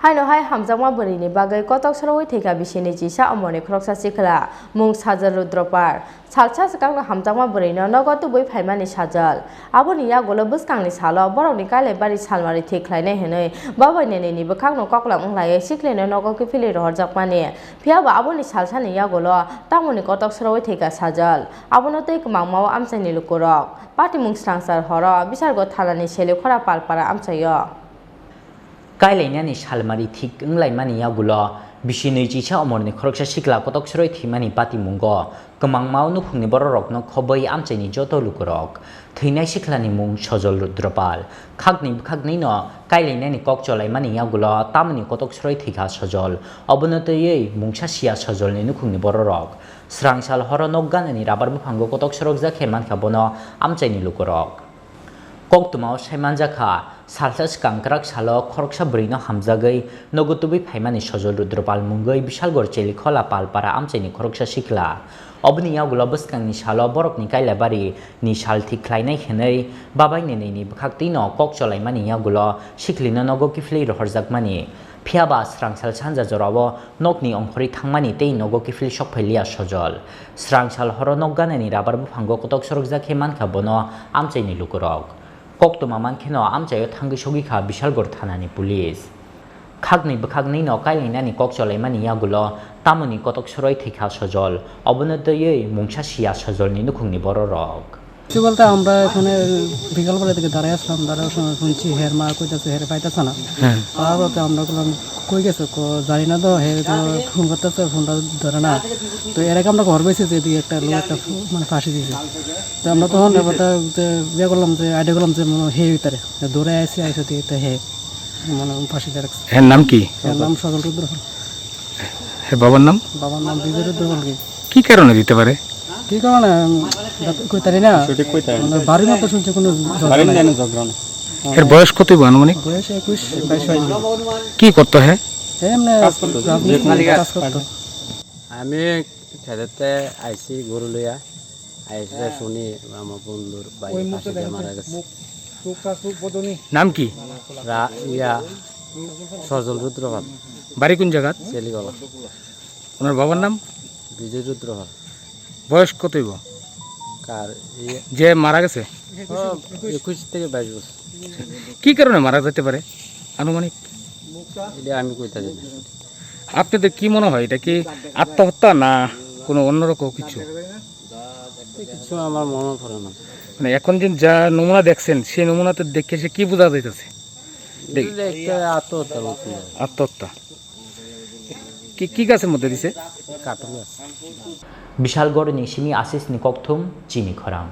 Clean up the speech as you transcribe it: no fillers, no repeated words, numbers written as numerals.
Haino hai hamjangma borini bagai kotok saroi theka bisini jisa amoni khoroksa sikla mung sajal rudropar salcha sakang hamjangma borino nogotu boi phaimani sajal aboni yagolo buskangni salo borokni kaile bari salmari theklainai hinai babai neni bkhang no koklam unglai sikleno nogoki phili rohorjakmani phiaba aboni salsani yagolo tamoni kotok saroi theka sajal abono tei kmangmao amchaini lukorok pati mung strangsar horo bisargo thalani sele khora palpara amchayo Kailainyani salmari thik wnglaimani yagulo bisini jisa omorni khoroksa sikla kotok sroi thimani pati mungo kmangmao nukhungni bororokno khoboi amchaini joto lukurok theinai siklani mung sojol rudropal khagni no kailainyani kok cholaimani yagulo tamni kotok sroi thika sojol obonotei mungsa sia sojolni nukhungni bororok srangsal horo nokganani rabar buphango kotok srok jakhe manka bono amchaini lukurok koktumao saimanjakha salsa skangkrak salo khoroksa brino hamjagai nogutubi phaimani sojol rudropal mungai bishalgor cheli khola palpara amchaini khoroksa sikla obni yagulo buskangni salo borokni kailabari ni sal thiklainai khenai babai neneni bkhaktino kok cholaimani yagulo siklino nogo kiflei rohorjakmani phiaba srangsal sanja jorabo nokni ongkhori thangmani tei nogo kifli sokphailia sojol srangsal horo nokganani rabar buphango kotok sorok jakhe mankha bono amchaini lukurok koktuma mankheno amchayo thangi sogikha bishalgor thanani police khagni no kailainani kok cholaimani yagulo tamoni kotok soroi thikha sojol obonotei mungsa sia sojolni nukhungni bororok কি বলতে আমরা এখানে বিকালবেলা থেকে দাঁড়ায় আসলাম দাঁড়ানোর সময় শুনছি হের মা কইতাছে হের পাইতাছে না তারপরে আমরা বললাম কই গেছে জানি না তো হে তো ফোন করতেছে ফোনটা ধরে না তো এর আগে আমরা ঘর বসে যে একটা লোক একটা মানে ফাঁসি দিয়েছে তো আমরা তখন ব্যাপারটা বিয়ে করলাম যে আইডিয়া করলাম যে হে ভিতরে দৌড়ে আসি আইসে দিয়ে তো হে মানে ফাঁসি দিয়ে রাখছে এর নাম কি এর নাম সজল রুদ্র এর বাবার নাম বিজয় রুদ্র কি কারণে দিতে পারে কি কারণে কইতারি না বাড়ির মতো শুনছে কোনো এর বয়স কত আনুমানিক বয়স 21-22 কি করতে হয় আমি খেতে আইসি গরু লইয়া আইসে শুনি আমার বন্ধুর বাইক মারা গেছে নাম কি ইয়া সজল রুদ্রপাল বাড়ি কোন জায়গা চেলিগলা ওনার বাবার নাম বিজয় রুদ্রপাল বয়স কত কার যে মারা গেছে 21 থেকে 22 বছর কি কারণে মারা যেতে পারে আনুমানিক এটা আমি কইতা জানি আপনাদের কি মনে হয় এটা কি আত্মহত্যা না কোনো অন্যরকম কিছু কিছু আমার মনে পড়ে না মানে এখন যে যা নমুনা দেখছেন সেই নমুনাতে দেখে সে কি বোঝা যাইতেছে একটা আত্মহত্যা কি গাছের মধ্যে দিছে কাটল bishalgor ni simi asis ni kokthum chini khoram